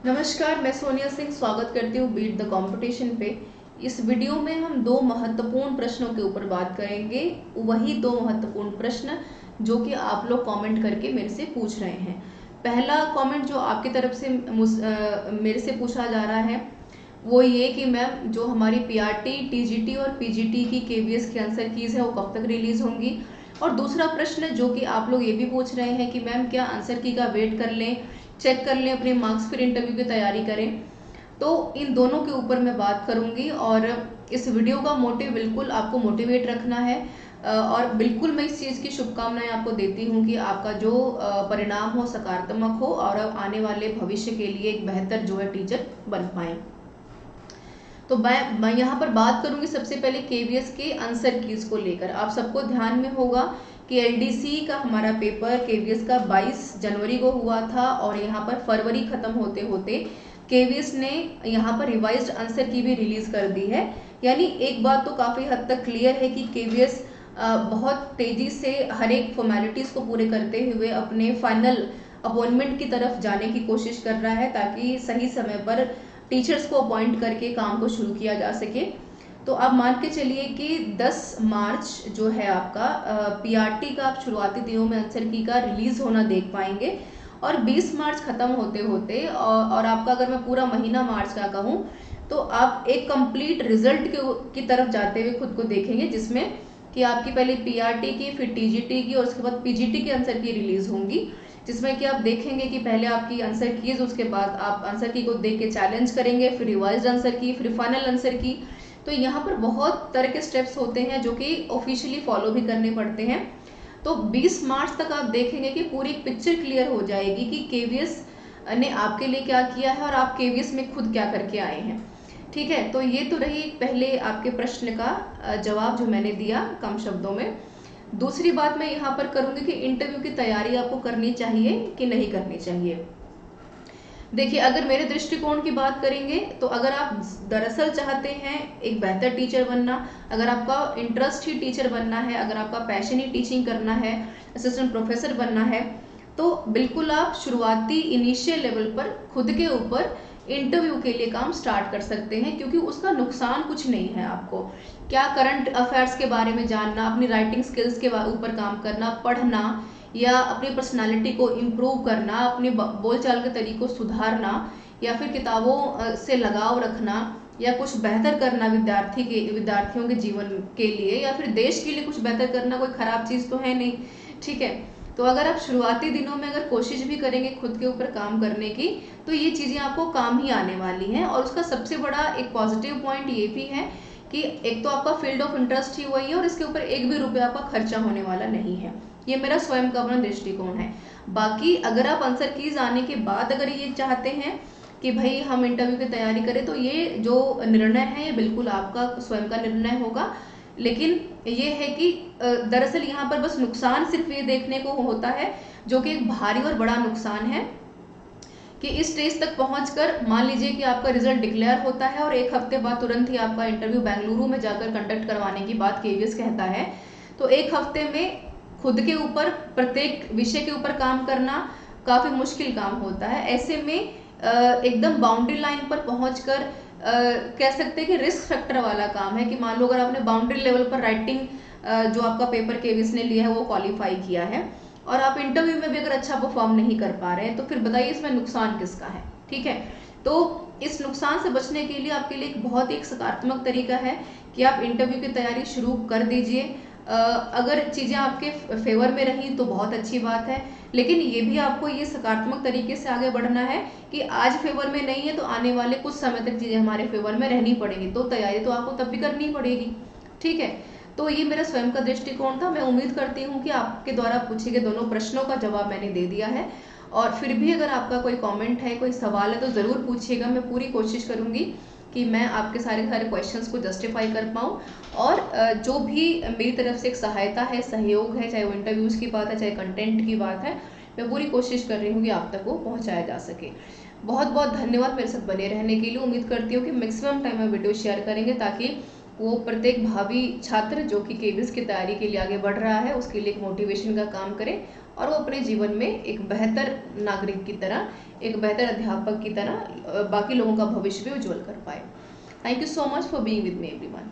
नमस्कार, मैं सोनिया सिंह स्वागत करती हूँ बीट द कंपटीशन पे। इस वीडियो में हम दो महत्वपूर्ण प्रश्नों के ऊपर बात करेंगे। वही दो महत्वपूर्ण प्रश्न जो कि आप लोग कमेंट करके मेरे से पूछ रहे हैं। पहला कमेंट जो आपकी तरफ से मेरे से पूछा जा रहा है वो ये कि मैम जो हमारी पीआरटी, टीजीटी और पीजीटी की केवीएस की आंसर कीज है वो कब तक रिलीज होंगी। और दूसरा प्रश्न जो कि आप लोग ये भी पूछ रहे हैं कि मैम क्या आंसर की का वेट कर लें, चेक कर लें अपने मार्क्स, फिर इंटरव्यू की तैयारी करें। तो इन दोनों के ऊपर मैं बात करूंगी और इस वीडियो का मोटिव बिल्कुल आपको मोटिवेट रखना है। और बिल्कुल मैं इस चीज़ की शुभकामनाएं आपको देती हूँ कि आपका जो परिणाम हो सकारात्मक हो और आने वाले भविष्य के लिए एक बेहतर जो है टीचर बन पाए। तो मैं यहाँ पर बात करूंगी सबसे पहले केवीएस के आंसर कीज को लेकर। आप सबको ध्यान में होगा कि एलडीसी का हमारा पेपर केवीएस का 22 जनवरी को हुआ था और यहाँ पर फरवरी खत्म होते होते केवीएस ने यहाँ पर रिवाइज्ड आंसर की भी रिलीज कर दी है। यानी एक बात तो काफी हद तक क्लियर है कि केवीएस बहुत तेजी से हर एक फॉर्मेलिटीज को पूरे करते हुए अपने फाइनल अपॉइंटमेंट की तरफ जाने की कोशिश कर रहा है ताकि सही समय पर टीचर्स को अपॉइंट करके काम को शुरू किया जा सके। तो आप मान के चलिए कि 10 मार्च जो है आपका पीआरटी का आप शुरुआती दिनों में आंसर की का रिलीज होना देख पाएंगे और 20 मार्च खत्म होते होते और आपका अगर मैं पूरा महीना मार्च का कहूँ तो आप एक कंप्लीट रिजल्ट की तरफ जाते हुए खुद को देखेंगे जिसमें कि आपकी पहले पीआरटी की, फिर टीजीटी की और उसके बाद पीजीटी के आंसर की रिलीज होंगी, जिसमें कि आप देखेंगे कि पहले आपकी आंसर कीज, उसके बाद आप आंसर की को देख के चैलेंज करेंगे, फिर रिवाइज्ड आंसर की, फिर फाइनल आंसर की। तो यहाँ पर बहुत तरह के स्टेप्स होते हैं जो कि ऑफिशियली फॉलो भी करने पड़ते हैं। तो 20 मार्च तक आप देखेंगे कि पूरी पिक्चर क्लियर हो जाएगी कि केवीएस ने आपके लिए क्या किया है और आप केवीएस में खुद क्या करके आए हैं। ठीक है, तो ये तो रही पहले आपके प्रश्न का जवाब जो मैंने दिया कम शब्दों में। दूसरी बात मैं यहाँ पर करूंगी कि इंटरव्यू की तैयारी आपको करनी चाहिए कि नहीं करनी चाहिए। देखिए, अगर मेरे दृष्टिकोण की बात करेंगे तो अगर आप दरअसल चाहते हैं एक बेहतर टीचर बनना, अगर आपका इंटरेस्ट ही टीचर बनना है, अगर आपका पैशन ही टीचिंग करना है, असिस्टेंट प्रोफेसर बनना है, तो बिल्कुल आप शुरुआती इनिशियल लेवल पर खुद के ऊपर इंटरव्यू के लिए काम स्टार्ट कर सकते हैं, क्योंकि उसका नुकसान कुछ नहीं है। आपको क्या करंट अफेयर्स के बारे में जानना, अपनी राइटिंग स्किल्स के ऊपर काम करना, पढ़ना या अपनी पर्सनालिटी को इम्प्रूव करना, अपने बोलचाल के तरीकों को सुधारना या फिर किताबों से लगाव रखना या कुछ बेहतर करना विद्यार्थियों के जीवन के लिए या फिर देश के लिए कुछ बेहतर करना कोई खराब चीज़ तो है नहीं। ठीक है, तो अगर आप शुरुआती दिनों में अगर कोशिश भी करेंगे खुद के ऊपर काम करने की तो ये चीज़ें आपको काम ही आने वाली हैं। और उसका सबसे बड़ा एक पॉजिटिव पॉइंट ये भी है कि एक तो आपका फील्ड ऑफ इंटरेस्ट ही वही है और इसके ऊपर एक भी रुपया आपका खर्चा होने वाला नहीं है। ये मेरा स्वयं का अपना दृष्टिकोण है। बाकी अगर आप आंसर कीज आने के बाद अगर ये चाहते हैं कि भाई हम इंटरव्यू की तैयारी करें तो ये जो निर्णय है ये बिल्कुल आपका स्वयं का निर्णय होगा। लेकिन ये है कि दरअसल यहाँ पर बस नुकसान सिर्फ ये देखने को होता है, जो कि एक भारी और बड़ा नुकसान है कि इस स्टेज तक पहुंचकर मान लीजिए कि आपका रिजल्ट डिक्लेयर होता है और एक हफ्ते बाद तुरंत ही आपका इंटरव्यू बेंगलुरु में जाकर कंडक्ट करवाने की बात केवीएस कहता है। तो एक हफ्ते में खुद के ऊपर प्रत्येक विषय के ऊपर काम करना काफी मुश्किल काम होता है। ऐसे में एकदम बाउंड्री लाइन पर पहुंचकर कह सकते हैं कि रिस्क फैक्टर वाला काम है कि मान लो अगर आपने बाउंड्री लेवल पर राइटिंग जो आपका पेपर केवीएस ने लिया है वो क्वालिफाई किया है और आप इंटरव्यू में भी अगर अच्छा परफॉर्म नहीं कर पा रहे हैं तो फिर बताइए इसमें नुकसान किसका है। ठीक है, तो इस नुकसान से बचने के लिए आपके लिए एक बहुत ही सकारात्मक तरीका है कि आप इंटरव्यू की तैयारी शुरू कर दीजिए। अगर चीज़ें आपके फेवर में रही तो बहुत अच्छी बात है, लेकिन ये भी आपको ये सकारात्मक तरीके से आगे बढ़ना है कि आज फेवर में नहीं है तो आने वाले कुछ समय तक चीज़ें हमारे फेवर में रहनी पड़ेगी, तो तैयारी तो आपको तब भी करनी पड़ेगी। ठीक है, तो ये मेरा स्वयं का दृष्टिकोण था। मैं उम्मीद करती हूँ कि आपके द्वारा पूछे गए दोनों प्रश्नों का जवाब मैंने दे दिया है। और फिर भी अगर आपका कोई कमेंट है, कोई सवाल है तो ज़रूर पूछिएगा। मैं पूरी कोशिश करूँगी कि मैं आपके सारे क्वेश्चंस को जस्टिफाई कर पाऊँ और जो भी मेरी तरफ से एक सहायता है, सहयोग है, चाहे वो इंटरव्यूज़ की बात है चाहे कंटेंट की बात है, मैं पूरी कोशिश कर रही हूँ कि आप तक वो पहुँचाया जा सके। बहुत बहुत धन्यवाद मेरे साथ बने रहने के लिए। उम्मीद करती हूँ कि मैक्सिमम टाइम में वीडियो शेयर करेंगे ताकि वो प्रत्येक भावी छात्र जो कि केवीएस की तैयारी के लिए आगे बढ़ रहा है उसके लिए एक मोटिवेशन का काम करे और वो अपने जीवन में एक बेहतर नागरिक की तरह, एक बेहतर अध्यापक की तरह बाकी लोगों का भविष्य भी उज्जवल कर पाए। Thank you so much for being with me everyone.